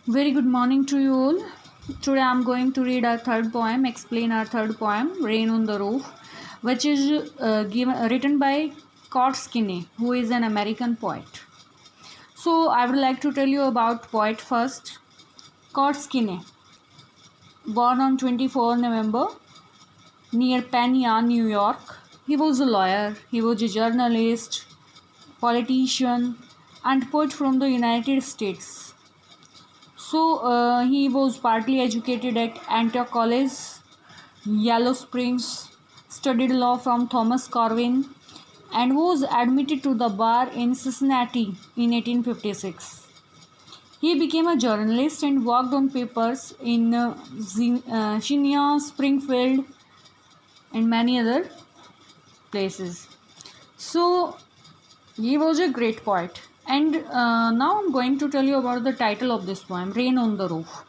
Very good morning to you all. Today I am going to read our third poem, explain our third poem, Rain on the Roof, which is written by Kurt Skinney, who is an American poet. So I would like to tell you about poet first. Kurt Skinney, born on 24 November near Pena, New York. He was a lawyer, he was a journalist, politician, and poet from the United States. So he was partly educated at Antioch College, Yellow Springs, studied law from Thomas Corwin, and was admitted to the bar in Cincinnati in 1856. He became a journalist and worked on papers in Xenia, Springfield, and many other places. So he was a great poet. And now I'm going to tell you about the title of this poem, Rain on the Roof.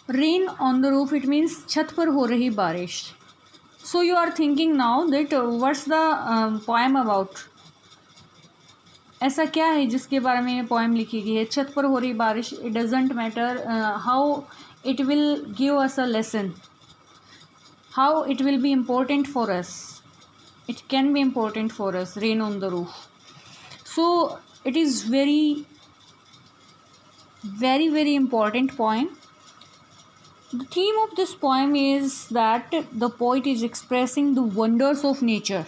Rain on the roof, it means छत पर हो रही बारिश. So you are thinking now that what's the poem about? ऐसा क्या है जिसके बारे में ये पोएम लिखी गई है? छत पर हो रही बारिश. It doesn't matter how it will give us a lesson, how it will be important for us. It can be important for us. Rain on the roof. So it is very important poem. The theme of this poem is that the poet is expressing the wonders of nature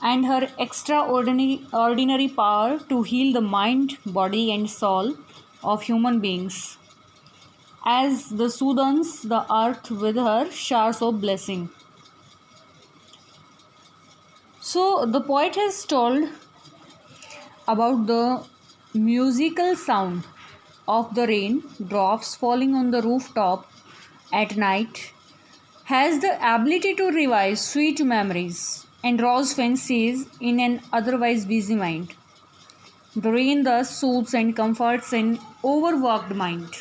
and her extraordinary power to heal the mind, body, and soul of human beings, as the soothes the earth with her showers of blessing. So the poet has told about the musical sound of the rain drops falling on the rooftop at night, has the ability to revive sweet memories and rouse fancies in an otherwise busy mind. The rain thus soothes and comforts an overworked mind.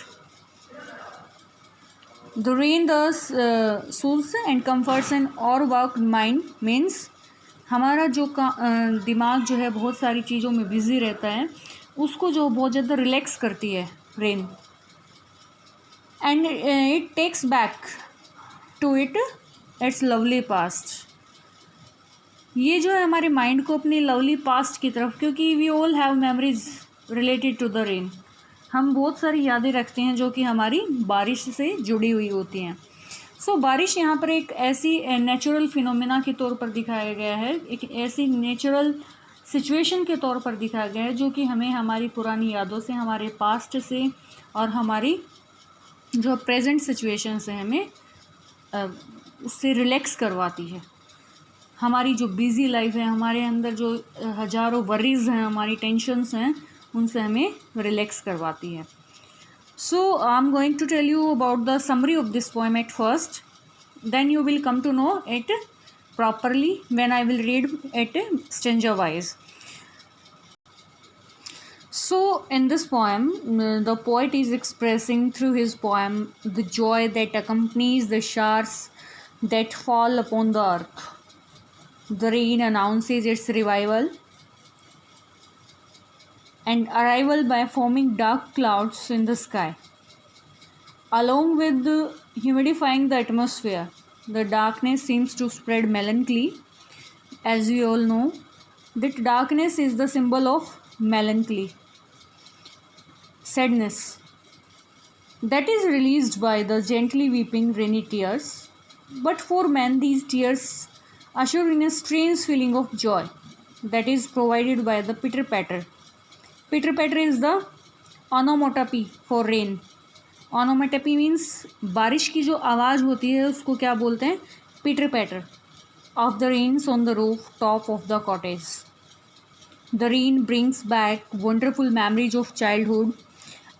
The rain thus soothes and comforts an overworked mind means हमारा जो दिमाग जो है बहुत सारी चीज़ों में busy रहता है, उसको जो बहुत ज़्यादा रिलैक्स करती है rain, and it takes back to its lovely past. ये जो है हमारे माइंड को अपनी लवली पास्ट की तरफ, क्योंकि we all have memories related to the rain. हम बहुत सारी यादें रखते हैं जो कि हमारी बारिश से जुड़ी हुई होती हैं. सो बारिश यहाँ पर एक ऐसी नेचुरल फिनोमेना के तौर पर दिखाया गया है, एक ऐसी नेचुरल सिचुएशन के तौर पर दिखाया गया है जो कि हमें हमारी पुरानी यादों से, हमारे पास्ट से और हमारी जो प्रेजेंट सिचुएशन से हमें उससे रिलैक्स करवाती है. हमारी जो बिज़ी लाइफ है, हमारे अंदर जो हज़ारों वरीज़ हैं, हमारी टेंशन्स हैं, उनसे हमें रिलैक्स करवाती है. So I'm going to tell you about the summary of this poem at first. Then you will come to know it properly when I will read it stanza wise. So in this poem, the poet is expressing through his poem the joy that accompanies the showers that fall upon the earth. The rain announces its revival and arrival by forming dark clouds in the sky. Along with humidifying the atmosphere, the darkness seems to spread melancholy. As we all know, that darkness is the symbol of melancholy, sadness, that is released by the gently weeping rainy tears. But for men, these tears usher in a strange feeling of joy that is provided by the pitter-patter. Pitter-patter is the onomatopoeia for rain. Onomatopoeia means बारिश की जो आवाज़ होती है उसको क्या बोलते हैं? Pitter-patter of the rains on the roof top of the cottage. The rain brings back wonderful memories of childhood,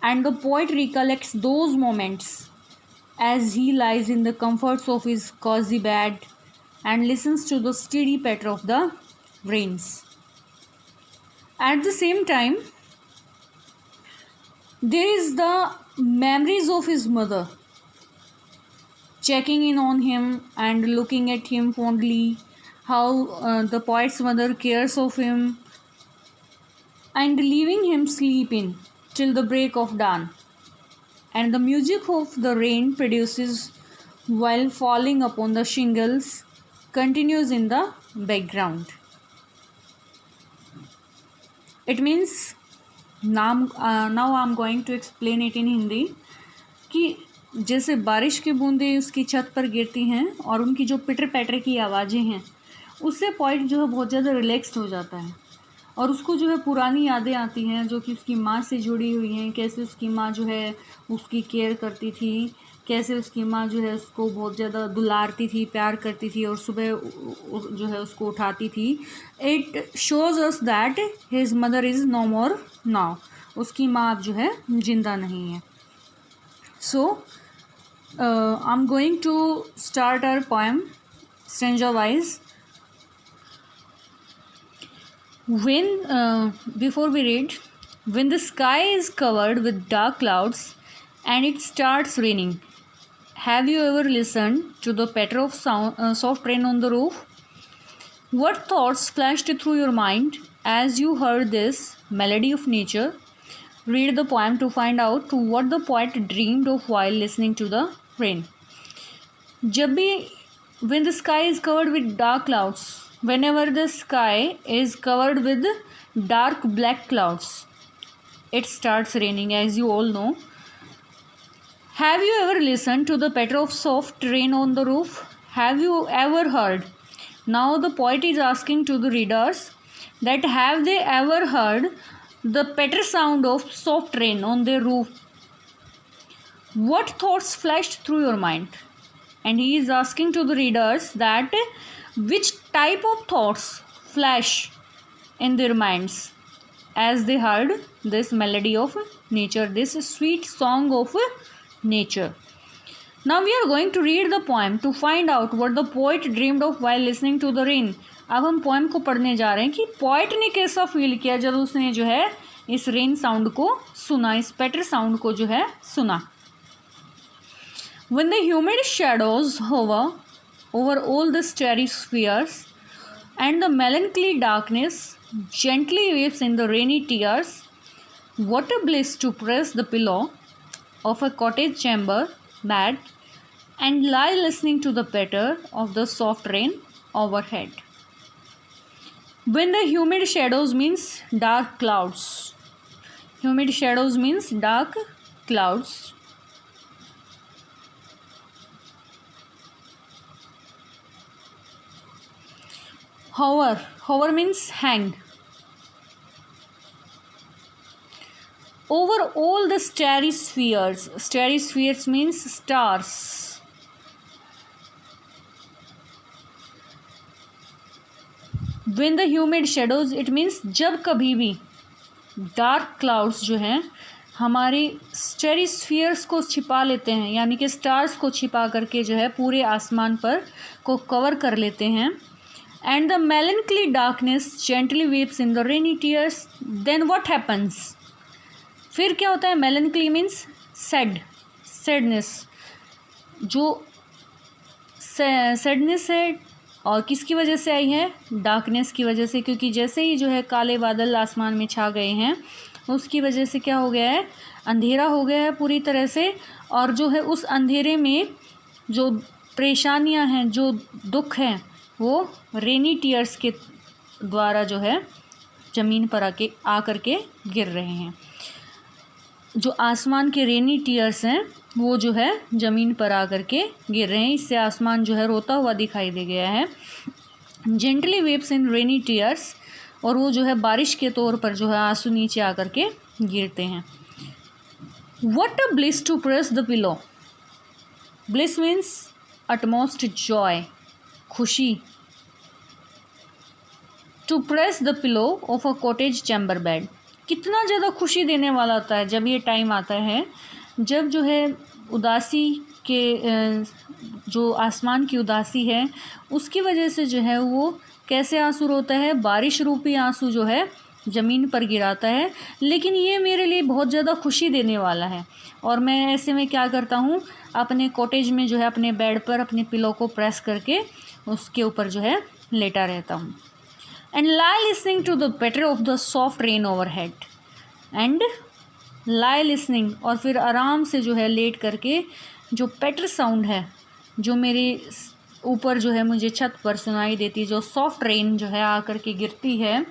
and the poet recollects those moments as he lies in the comforts of his cozy bed and listens to the steady patter of the rains. At the same time, there is the memories of his mother checking in on him and looking at him fondly, how the poet's mother cares of him and leaving him sleep in till the break of dawn, and the music of the rain produces while falling upon the shingles continues in the background. It means now I'm going to explain it in Hindi कि जैसे बारिश की बूंदें उसकी छत पर गिरती हैं और उनकी जो पिटर पैटर की आवाज़ें हैं, उससे पोइट जो है बहुत ज़्यादा रिलैक्स्ड हो जाता है और उसको जो है पुरानी यादें आती हैं जो कि उसकी माँ से जुड़ी हुई हैं। कैसे उसकी माँ जो है उसकी केयर करती थी, कैसे उसकी माँ जो है उसको बहुत ज़्यादा दुलारती थी, प्यार करती थी और सुबह जो है उसको उठाती थी। It shows us that his mother is no more now, उसकी माँ अब जो है जिंदा नहीं है। So I am going to start our poem stanza wise. When before we read, when the sky is covered with dark clouds and it starts raining, have you ever listened to the patter of soft rain on the roof? What thoughts flashed through your mind as you heard this melody of nature? Read the poem to find out what the poet dreamed of while listening to the rain. जब भी when the sky is covered with dark clouds, whenever the sky is covered with dark black clouds, it starts raining, as you all know. Have you ever listened to the patter of soft rain on the roof? Have you ever heard? Now the poet is asking to the readers that have they ever heard the patter sound of soft rain on their roof? What thoughts flashed through your mind? And he is asking to the readers that which type of thoughts flash in their minds as they heard this melody of nature, this sweet song of nature. Now we are going to read the poem to find out what the poet dreamed of while listening to the rain. अब हम poem को पढ़ने जा रहे हैं कि poet ने कैसा फील किया जब उसने जो है इस रेन साउंड को सुना, इस पैटर साउंड को जो है सुना। When the humid shadows hover over all the starry spheres and the melancholy darkness gently weeps in the rainy tears, what a bliss to press the pillow of a cottage chamber bed and lie listening to the patter of the soft rain overhead. When the humid shadows means dark clouds. Humid shadows means dark clouds. Hover means hang. Over all the starry spheres means stars. When the humid shadows, it means जब कभी भी dark clouds जो हैं हमारे starry spheres को छिपा लेते हैं, यानी कि स्टार्स को छिपा करके जो है पूरे आसमान पर को कवर कर लेते हैं। And the melancholy darkness gently weeps in the rainy tears. Then what happens? फिर क्या होता है? melancholy means sadness. जो sadness है और किसकी वजह से आई है? डार्कनेस की वजह से, क्योंकि जैसे ही जो है काले बादल आसमान में छा गए हैं उसकी वजह से क्या हो गया है? अंधेरा हो गया है पूरी तरह से। और जो है उस अंधेरे में जो परेशानियां हैं, जो दुख हैं, वो रेनी टीयर्स के द्वारा जो है ज़मीन पर आकर के गिर रहे हैं। जो आसमान के रेनी टीयर्स हैं वो जो है ज़मीन पर आकर के गिर रहे हैं। इससे आसमान जो है रोता हुआ दिखाई दे गया है। Gently waves in rainy tears, और वो जो है बारिश के तौर पर जो है आंसू नीचे आकर के गिरते हैं। What a bliss to press the pillow. Bliss means utmost joy, खुशी। To press the pillow of a cottage chamber bed, कितना ज़्यादा खुशी देने वाला होता है जब ये टाइम आता है, जब जो है उदासी के जो आसमान की उदासी है उसकी वजह से जो है वो कैसे आंसू रोता है? बारिश रूपी आंसू जो है ज़मीन पर गिराता है। लेकिन ये मेरे लिए बहुत ज़्यादा खुशी देने वाला है और मैं ऐसे में क्या करता हूँ, अपने कॉटेज में जो है अपने बेड पर अपने पिलो को प्रेस करके उसके ऊपर जो है लेटा रहता हूँ। And lie listening to the patter of the soft rain overhead, and lie listening, और फिर आराम से जो है लेट करके जो पैटर साउंड है जो मेरे ऊपर जो है मुझे छत पर सुनाई देती, जो सॉफ्ट रेन जो है आकर के गिरती है,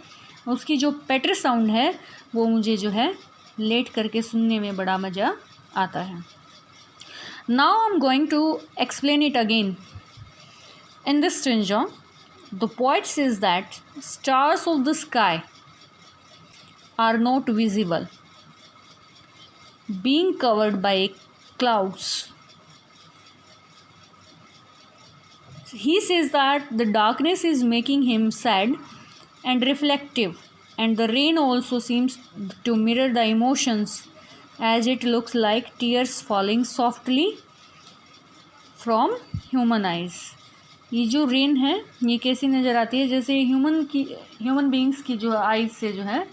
उसकी जो पैटर साउंड है वो मुझे जो है लेट करके सुनने में बड़ा मज़ा आता है. Now I am going to explain it again. In this stanza, the poet says that stars of the sky are not visible, being covered by clouds. He says that the darkness is making him sad and reflective, and the rain also seems to mirror the emotions, as it looks like tears falling softly from human eyes. ये जो rain है ये कैसी नज़र आती है, जैसे human beings की जो आइज़ से जो है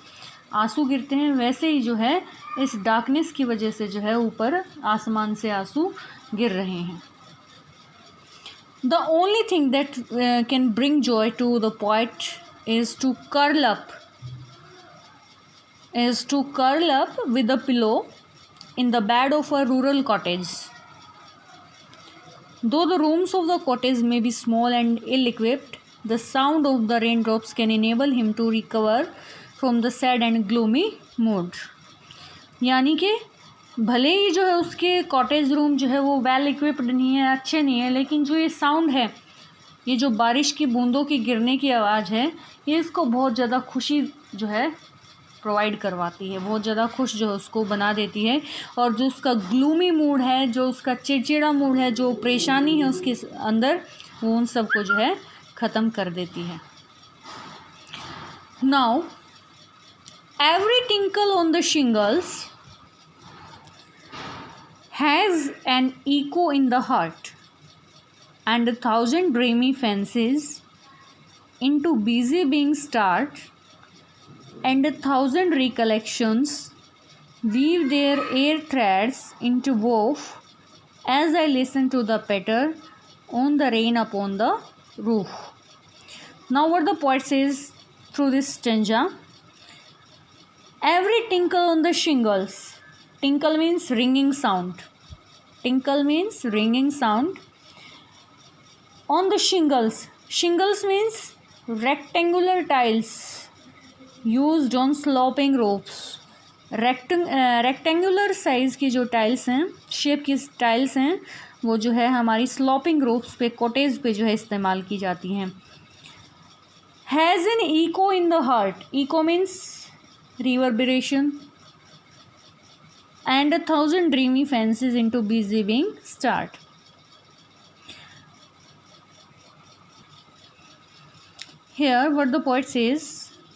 आंसू गिरते हैं, वैसे ही जो है इस डार्कनेस की वजह से जो है ऊपर आसमान से आंसू गिर रहे हैं. The only thing that can bring joy to the poet is to curl up with a pillow in the bed of a rural cottage. Though the rooms of the cottage may be small and ill-equipped, the sound of the raindrops can enable him to recover from the sad and gloomy mood. यानी कि भले ही जो है उसके cottage room जो है वो well equipped नहीं है, अच्छे नहीं है, लेकिन जो ये साउंड है, ये जो बारिश की बूंदों की गिरने की आवाज़ है, ये इसको बहुत ज़्यादा खुशी जो है प्रोवाइड करवाती है, बहुत ज़्यादा खुश जो है उसको बना देती है, और जो उसका ग्लूमी मूड है, जो उसका चिड़चिड़ा मूड है, जो परेशानी है उसके अंदर, वो उन सब को जो है ख़त्म कर देती है. Now every tinkle on the shingles has an echo in the heart and 1,000 dreamy fancies into busy being start and 1,000 recollections weave their air threads into woof as I listen to the patter on the rain upon the roof. Now what the poet says through this stanza: every tinkle on the shingles, tinkle means ringing sound, tinkle means ringing sound, on the shingles, shingles means rectangular tiles used on sloping roofs. Rectangular size की जो tiles हैं, shape की tiles हैं, वो जो है हमारी sloping roofs पे, कॉटेज पे जो है इस्तेमाल की जाती हैं. Has an echo in the heart, echo means reverberation, and 1,000 dreamy fancies into busy being start. Here what the poet says,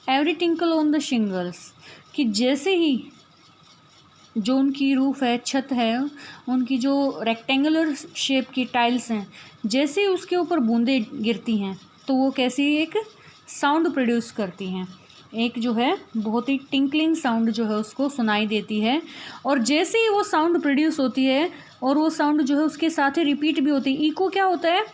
every tinkle on the shingles, कि जैसे ही जो उनकी रूफ है, छत है, उनकी जो रेक्टेंगुलर शेप की टाइल्स हैं, जैसे ही उसके ऊपर बूंदें गिरती हैं तो वो कैसी एक साउंड प्रोड्यूस करती हैं, एक जो है बहुत ही टिंकलिंग साउंड जो है उसको सुनाई देती है. और जैसे ही वो साउंड प्रोड्यूस होती है और वो साउंड जो है उसके साथ ही रिपीट भी होती है. इको क्या होता है,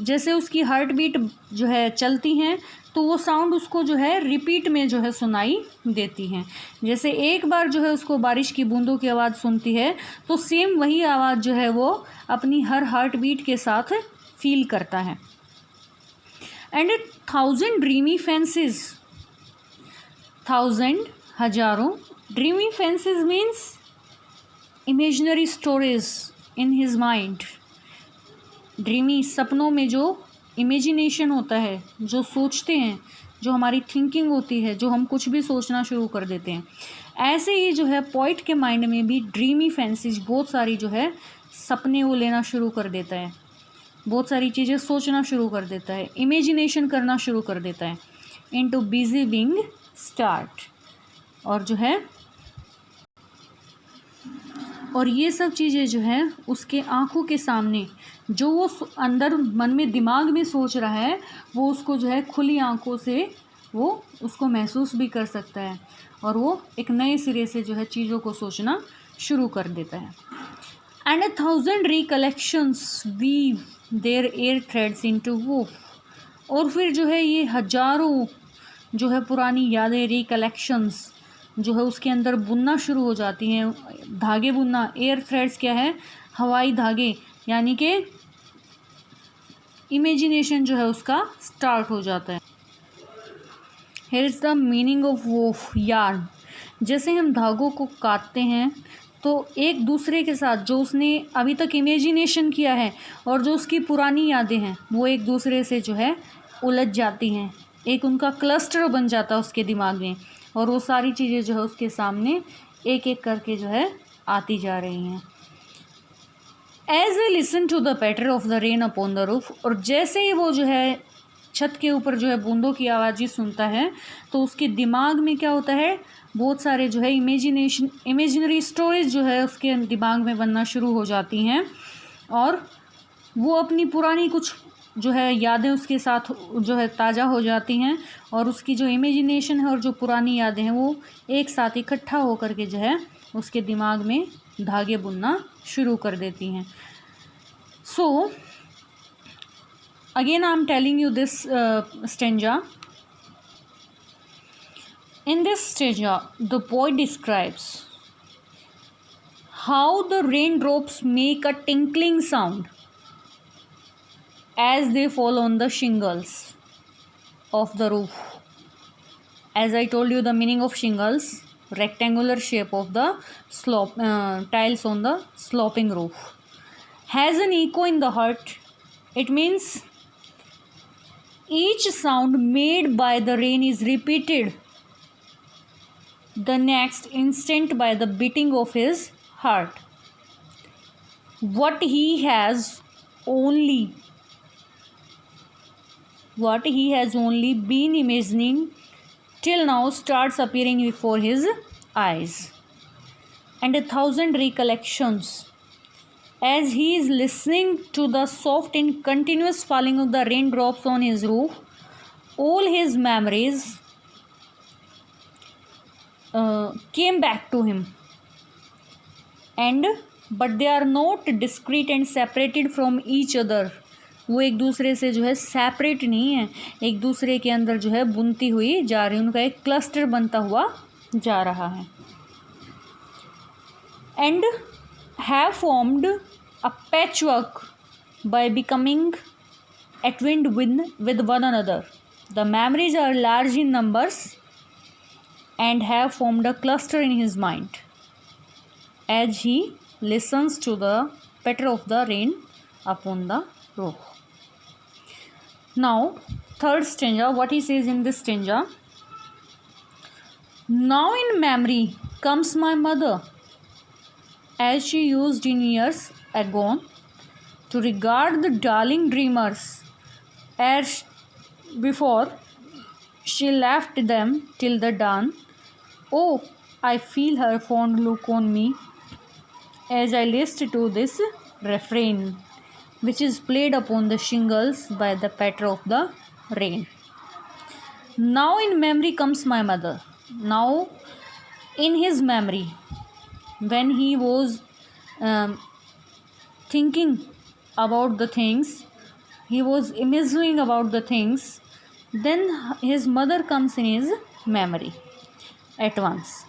जैसे उसकी हार्ट बीट जो है चलती हैं तो वो साउंड उसको जो है रिपीट में जो है सुनाई देती हैं. जैसे एक बार जो है उसको बारिश की बूंदों की आवाज़ सुनती है तो सेम वही आवाज़ जो है वो अपनी हर हार्ट बीट के साथ फील करता है. एंड 1,000 ड्रीमी फैंसीज, 1,000 हजारों, dreamy fancies means imaginary stories in his mind. Dreamy सपनों में जो इमेजिनेशन होता है, जो सोचते हैं, जो हमारी थिंकिंग होती है, जो हम कुछ भी सोचना शुरू कर देते हैं, ऐसे ही जो है पोइट के माइंड में भी ड्रीमी फैंसीज, बहुत सारी जो है सपने वो लेना शुरू कर देता है, बहुत सारी चीज़ें सोचना शुरू कर देता है, इमेजिनेशन करना शुरू कर देता है. इनटू बिजी बीइंग स्टार्ट, और जो है और ये सब चीज़ें जो है उसके आँखों के सामने, जो वो अंदर मन में दिमाग में सोच रहा है, वो उसको जो है खुली आँखों से वो उसको महसूस भी कर सकता है, और वो एक नए सिरे से जो है चीज़ों को सोचना शुरू कर देता है. And 1,000 recollections weave their air threads into woof, और फिर जो है ये हजारों जो है पुरानी यादें, रिकलेक्शंस, जो है उसके अंदर बुनना शुरू हो जाती हैं, धागे बुनना। एयर थ्रेड्स क्या है? हवाई धागे, यानी कि इमेजिनेशन जो है उसका स्टार्ट हो जाता है। Here is the meaning of woof, yarn. जैसे हम धागों को काटते हैं तो एक दूसरे के साथ जो उसने अभी तक इमेजिनेशन किया है और जो उसकी पुरानी यादें हैं वो एक दूसरे से जो है उलझ जाती हैं, एक उनका क्लस्टर बन जाता है उसके दिमाग में, और वो सारी चीज़ें जो है उसके सामने एक एक करके जो है आती जा रही हैं। As I listen to the patter of the rain upon the roof, और जैसे ही वो जो है छत के ऊपर जो है बूंदों की आवाज़ ही सुनता है तो उसके दिमाग में क्या होता है, बहुत सारे जो है इमेजिनरी स्टोरीज जो है उसके दिमाग में बनना शुरू हो जाती हैं, और वो अपनी पुरानी कुछ जो है यादें उसके साथ जो है ताज़ा हो जाती हैं, और उसकी जो इमेजिनेशन है और जो पुरानी यादें हैं वो एक साथ इकट्ठा होकर के जो है उसके दिमाग में धागे बुनना शुरू कर देती हैं। सो again I am telling you this stanza. In this stanza the poet describes how the raindrops make a tinkling sound as they fall on the shingles of the roof. As I told you, the meaning of shingles, rectangular shape of the slope tiles on the sloping roof, has an echo in the heart. It means each sound made by the rain is repeated the next instant by the beating of his heart. What he has only been imagining till now starts appearing before his eyes, and 1,000 recollections as he is listening to the soft and continuous falling of the raindrops on his roof. All his memories came back to him, but they are not discrete and separated from each other. वो एक दूसरे से जो है separate नहीं है, एक दूसरे के अंदर जो है बुनती हुई जा रही है, उनका एक क्लस्टर बनता हुआ जा रहा है। And have formed a patchwork by becoming atwined with one another. The memories are large in numbers and have formed a cluster in his mind as he listens to the patter of the rain upon the roof. Now, third stanza, what he says in this stanza: now in memory comes my mother, as she used in years agone to regard the darling dreamers, as before she left them till the dawn. Oh, I feel her fond look on me as I listen to this refrain, which is played upon the shingles by the patter of the rain. Now in memory comes my mother. Now in his memory, when he was thinking about the things, he was imagining about the things, then his mother comes in his memory at once,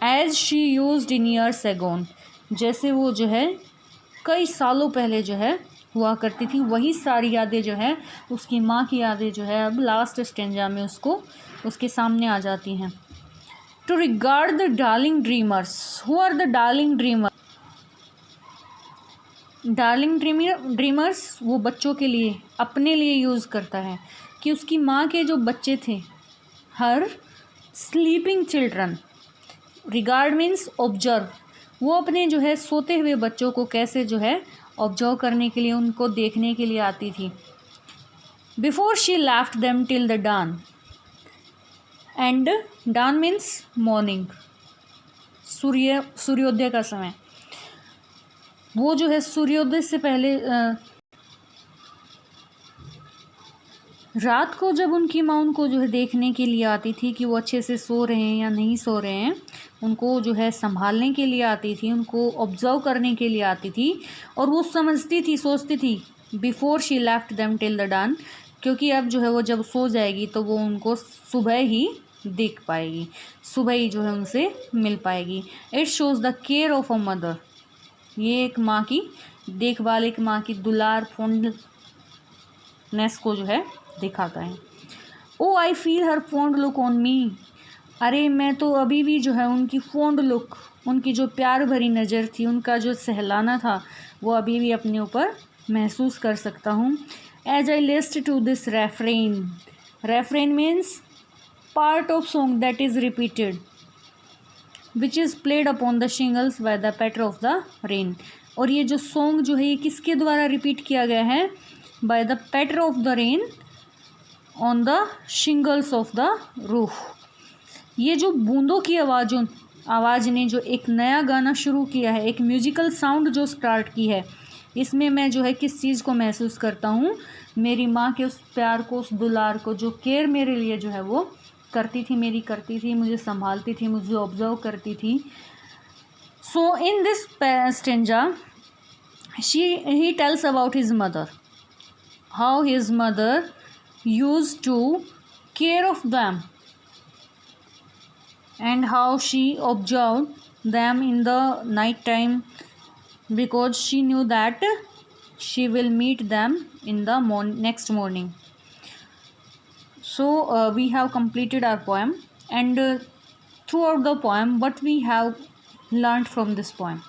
as she used in years agone. जैसे वो जो है कई सालों पहले जो है हुआ करती थी, वही सारी यादें जो है उसकी माँ की यादें जो है अब लास्ट स्टेंजा में उसको उसके सामने आ जाती हैं। To regard the darling dreamers. Who are the darling dreamers? Darling dreamers वो बच्चों के लिए, अपने लिए यूज़ करता है कि उसकी माँ के जो बच्चे थे, her sleeping children, regard means observe, वो अपने जो है सोते हुए बच्चों को कैसे जो है ऑब्जर्व करने के लिए, उनको देखने के लिए आती थी। Before she left them till the dawn, and dawn means morning, सूर्योदय का समय। वो जो है सूर्योदय से पहले रात को जब उनकी माँ उनको जो है देखने के लिए आती थी कि वो अच्छे से सो रहे हैं या नहीं सो रहे हैं, उनको जो है संभालने के लिए आती थी, उनको ऑब्जर्व करने के लिए आती थी, और वो समझती थी, सोचती थी before she left them till the dawn, क्योंकि अब जो है वो जब सो जाएगी तो वो उनको सुबह ही देख पाएगी, सुबह ही जो है उनसे मिल पाएगी। It shows the care of a mother, ये एक माँ की देखभाल, एक माँ की दुलार फोंडनेस को जो है दिखाता है। ओ आई फील हर फोंड लुक ऑन मी, अरे मैं तो अभी भी जो है उनकी फोंड लुक, उनकी जो प्यार भरी नज़र थी, उनका जो सहलाना था, वो अभी भी अपने ऊपर महसूस कर सकता हूँ। As I list to this refrain, refrain means part of song that is repeated which is played upon the shingles by the patter of the rain. और ये जो सॉन्ग जो है ये किसके द्वारा रिपीट किया गया है? By the patter of the rain on the shingles of the roof. ये जो बूंदों की आवाज़ ने जो एक नया गाना शुरू किया है, एक म्यूजिकल साउंड जो स्टार्ट की है, इसमें मैं जो है किस चीज़ को महसूस करता हूँ? मेरी माँ के उस प्यार को, उस दुलार को, जो केयर मेरे लिए जो है वो करती थी, मुझे संभालती थी, मुझे ऑब्जर्व करती थी। So in this stanza he tells about his mother, how his mother used to care of them and how she observed them in the night time because she knew that she will meet them in the next morning. So we have completed our poem, and throughout the poem what we have learned from this poem,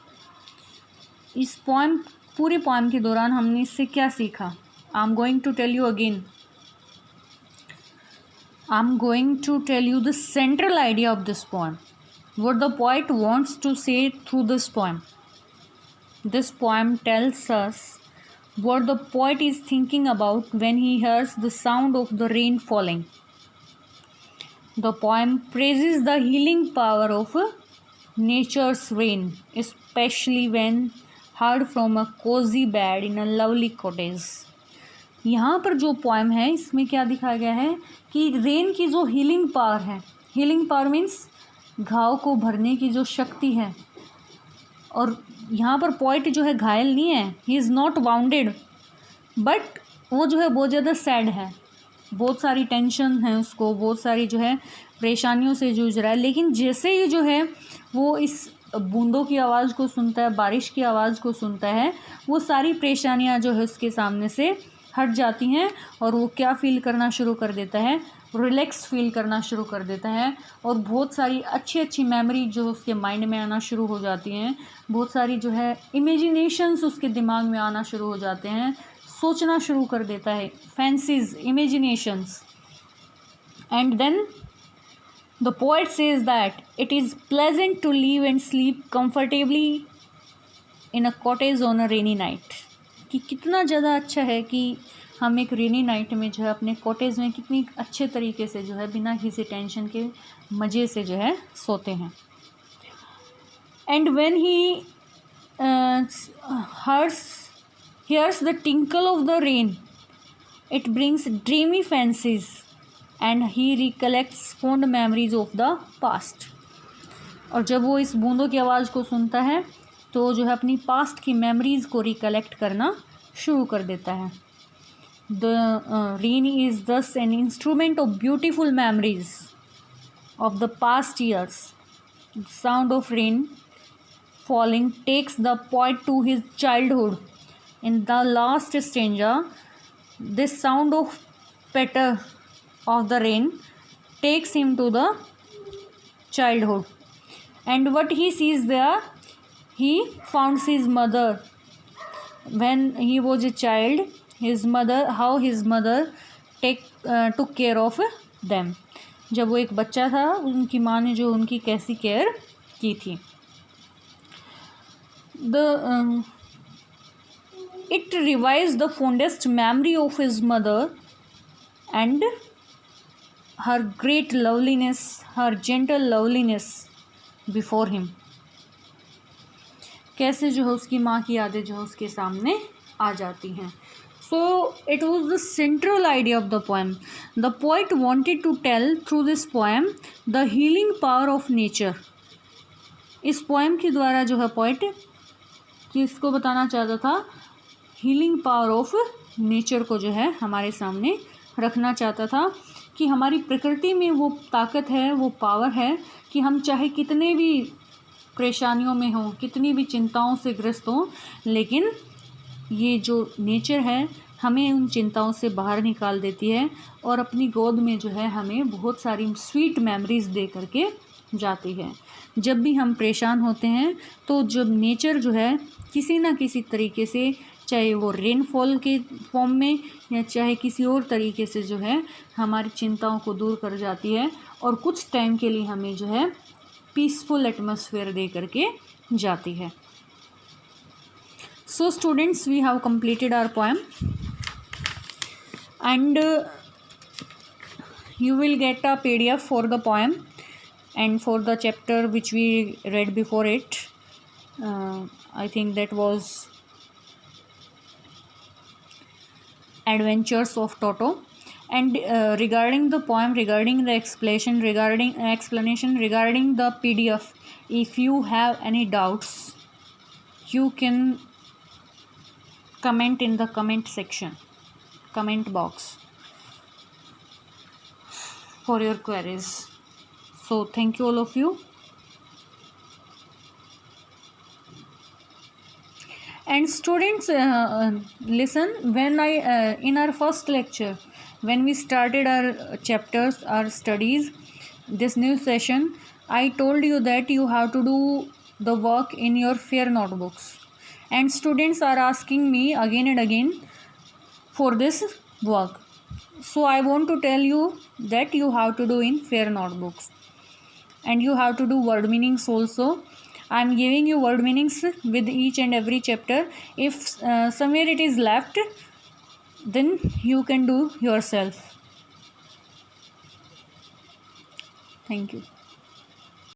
इस पूरे poem के दौरान हमने इससे क्या सीखा? I'm going to tell you again. I'm going to tell you the central idea of this poem, what the poet wants to say through this poem. This poem tells us what the poet is thinking about when he hears the sound of the rain falling. The poem praises the healing power of nature's rain, especially when heard from a cozy bed in a lovely cottage. यहाँ पर जो poem है इसमें क्या दिखाया गया है कि रेन की जो हीलिंग पावर है, हीलिंग पावर मीन्स घाव को भरने की जो शक्ति है। और यहाँ पर पोइट जो है घायल नहीं है, he is not bounded, but वो जो है बहुत ज़्यादा सैड है, बहुत सारी टेंशन है उसको, बहुत सारी जो है परेशानियों से जूझ रहा है। लेकिन जैसे ही जो है वो इस बूंदों की आवाज़ को सुनता है, बारिश की आवाज़ को सुनता है, वो सारी परेशानियाँ जो है उसके सामने से हट जाती हैं और वो क्या फ़ील करना शुरू कर देता है? रिलैक्स फील करना शुरू कर देता है। और बहुत सारी अच्छी अच्छी मेमोरी जो उसके माइंड में आना शुरू हो जाती हैं, बहुत सारी जो है इमेजिनेशंस उसके दिमाग में आना शुरू हो जाते हैं, सोचना शुरू कर देता है, fancies, imaginations. And then the poet says that it is pleasant to live and sleep comfortably in a cottage on a rainy night, कि कितना ज़्यादा अच्छा है कि हम एक रेनी नाइट में जो है अपने कॉटेज में कितनी अच्छे तरीके से जो है बिना किसी टेंशन के मज़े से जो है सोते हैं। And when he hears the tinkle of the rain, it brings dreamy fancies and he recollects fond memories of the past. और जब वो इस बूंदों की आवाज़ को सुनता है तो जो है अपनी पास्ट की मेमोरीज़ को रिकलेक्ट करना शुरू कर देता है। द रेन इज़ दस an instrument of beautiful memories of the past years. Sound of rain falling takes the poet to his childhood. In the last stanza, this sound of patter of the rain takes him to the childhood. And what he sees there, he finds his mother. When he was a child, his mother, how his mother took care of them. जब वो एक बच्चा था, उनकी माँ ने जो उनकी कैसी केयर की थी। It revives the fondest memory of his mother and her great loveliness, her gentle loveliness before him. कैसे जो है उसकी माँ की यादें जो है उसके सामने आ जाती हैं। So it was the central idea of the poem. The poet wanted to tell through this poem the healing power of nature. इस पोएम के द्वारा जो है पोएट किसको बताना चाहता था? हीलिंग पावर ऑफ नेचर को जो है हमारे सामने रखना चाहता था कि हमारी प्रकृति में वो ताकत है, वो पावर है कि हम चाहे कितने भी परेशानियों में हों, कितनी भी चिंताओं से ग्रस्त हों, लेकिन ये जो नेचर है हमें उन चिंताओं से बाहर निकाल देती है और अपनी गोद में जो है हमें बहुत सारी स्वीट मेमोरीज़ दे करके जाती है। जब भी हम परेशान होते हैं तो जब नेचर जो है किसी ना किसी तरीके से, चाहे वो रेनफॉल के फॉर्म में या चाहे किसी और तरीके से जो है हमारी चिंताओं को दूर कर जाती है और कुछ टाइम के लिए हमें जो है पीसफुल एटमॉस्फेयर दे करके जाती है। So students, we have completed our poem and you will get a PDF for the poem and for the chapter which we read before it. I think that was Adventures of Toto. And regarding the poem, regarding the explanation regarding the PDF, if you have any doubts, you can comment in the comment box for your queries. So thank you all of you. And students, listen, when I in our first lecture, when we started our chapters, our studies, this new session, I told you that you have to do the work in your fair notebooks, and students are asking me again and again for this work. So I want to tell you that you have to do in fair notebooks, and you have to do word meanings also. I am giving you word meanings with each and every chapter. If somewhere it is left, then you can do yourself. Thank you.